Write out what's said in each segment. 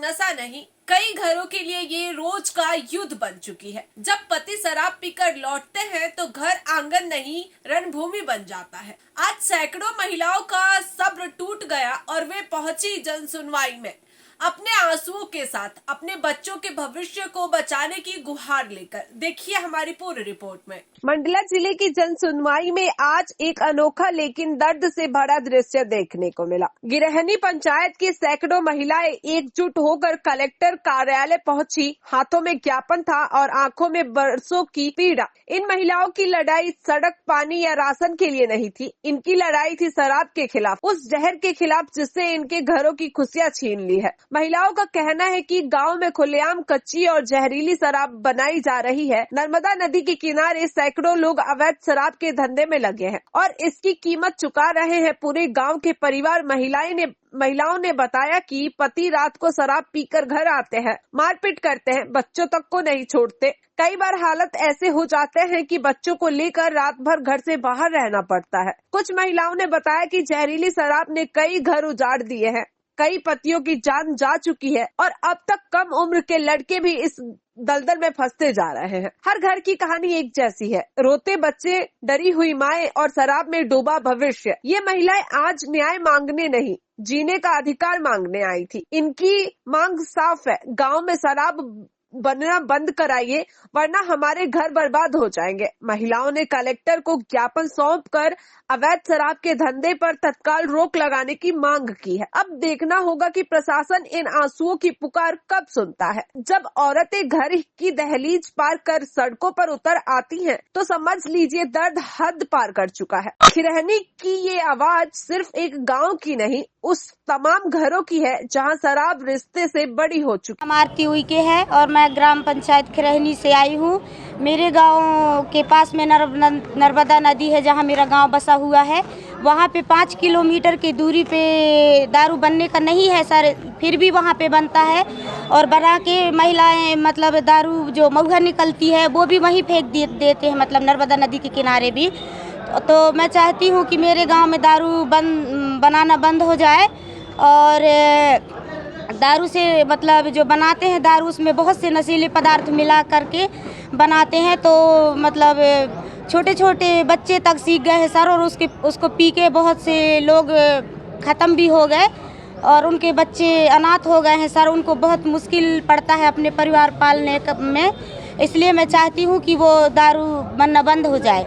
नशा नहीं, कई घरों के लिए ये रोज का युद्ध बन चुकी है। जब पति शराब पीकर लौटते हैं तो घर आंगन नहीं रणभूमि बन जाता है। आज सैकड़ों महिलाओं का सब्र टूट गया और वे पहुंची जन सुनवाई में अपने आंसुओं के साथ अपने बच्चों के भविष्य को बचाने की गुहार लेकर। देखिए हमारी पूरी रिपोर्ट में। मंडला जिले की जन सुनवाई में आज एक अनोखा लेकिन दर्द से भरा दृश्य देखने को मिला। गिरहनी पंचायत की सैकड़ों महिलाएं एकजुट होकर कलेक्टर कार्यालय पहुंची। हाथों में ज्ञापन था और आंखों में बरसों की पीड़ा। इन महिलाओं की लड़ाई सड़क, पानी या राशन के लिए नहीं थी। इनकी लड़ाई थी शराब के खिलाफ, उस जहर के खिलाफ जिससे इनके घरों की खुशियां छीन ली है। महिलाओं का कहना है कि गांव में खुलेआम कच्ची और जहरीली शराब बनाई जा रही है। नर्मदा नदी के किनारे सैकड़ों लोग अवैध शराब के धंधे में लगे हैं और इसकी कीमत चुका रहे हैं पूरे गांव के परिवार। महिलाओं ने बताया कि पति रात को शराब पीकर घर आते हैं, मारपीट करते हैं, बच्चों तक को नहीं छोड़ते। कई बार हालत ऐसे हो जाते हैं कि बच्चों को लेकर रात भर घर से बाहर रहना पड़ता है। कुछ महिलाओं ने बताया कि जहरीली शराब ने कई घर उजाड़ दिए हैं, कई पतियों की जान जा चुकी है और अब तक कम उम्र के लड़के भी इस दलदल में फंसते जा रहे हैं। हर घर की कहानी एक जैसी है, रोते बच्चे, डरी हुई माएं और शराब में डूबा भविष्य। ये महिलाएं आज न्याय मांगने नहीं, जीने का अधिकार मांगने आई थी। इनकी मांग साफ है, गांव में शराब बनना बंद कराइए वरना हमारे घर बर्बाद हो जाएंगे। महिलाओं ने कलेक्टर को ज्ञापन सौंपकर अवैध शराब के धंधे पर तत्काल रोक लगाने की मांग की है। अब देखना होगा कि प्रशासन इन आंसुओं की पुकार कब सुनता है। जब औरतें घर की दहलीज पार कर सड़कों पर उतर आती हैं, तो समझ लीजिए दर्द हद पार कर चुका है। खिरहनी की ये आवाज सिर्फ एक गांव की नहीं, उस तमाम घरों की है जहां शराब रिश्ते से बड़ी हो चुकी। आरती उइके है और मैं ग्राम पंचायत खिरहनी से आई हूँ। मेरे गांव के पास में नर्मदा नदी है जहां मेरा गांव बसा हुआ है। वहां पे 5 किलोमीटर की दूरी पे दारू बनने का नहीं है सर, फिर भी वहां पे बनता है और बना के महिलाएं मतलब दारू जो महुआ निकलती है वो भी वहीं फेंक देते हैं, मतलब नर्मदा नदी के किनारे भी। तो मैं चाहती हूँ कि मेरे गांव में दारू बनाना बंद हो जाए और दारू से मतलब जो बनाते हैं दारू उसमें बहुत से नशीले पदार्थ मिला करके बनाते हैं, तो मतलब छोटे छोटे बच्चे तक सीख गए हैं सर और उसको पी के बहुत से लोग ख़त्म भी हो गए और उनके बच्चे अनाथ हो गए हैं सर। उनको बहुत मुश्किल पड़ता है अपने परिवार पालने में, इसलिए मैं चाहती हूँ कि वो दारू बनना बंद हो जाए।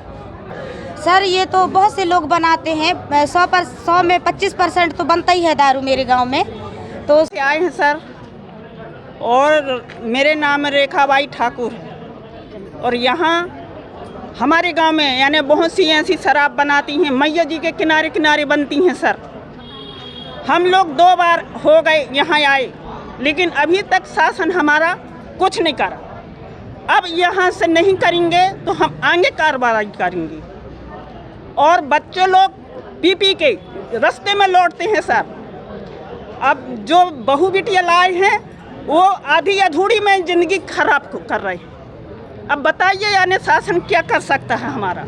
सर ये तो बहुत से लोग बनाते हैं, 100 में 25% तो बनता ही है दारू मेरे गांव में। तो आए हैं सर और मेरे नाम रेखाबाई ठाकुर है और यहाँ हमारे गांव में यानी बहुत सी ऐसी शराब बनाती हैं, मैया जी के किनारे किनारे बनती हैं सर। हम लोग 2 बार हो गए यहाँ आए, लेकिन अभी तक शासन हमारा कुछ नहीं करा। अब यहाँ से नहीं करेंगे तो हम आगे कार्रवाई करेंगे। और बच्चे लोग पी के रास्ते में लौटते हैं सर। अब जो बहू बिटिया लाए हैं वो आधी अधूरी में ज़िंदगी खराब कर रहे हैं। अब बताइए यानी शासन क्या कर सकता है हमारा।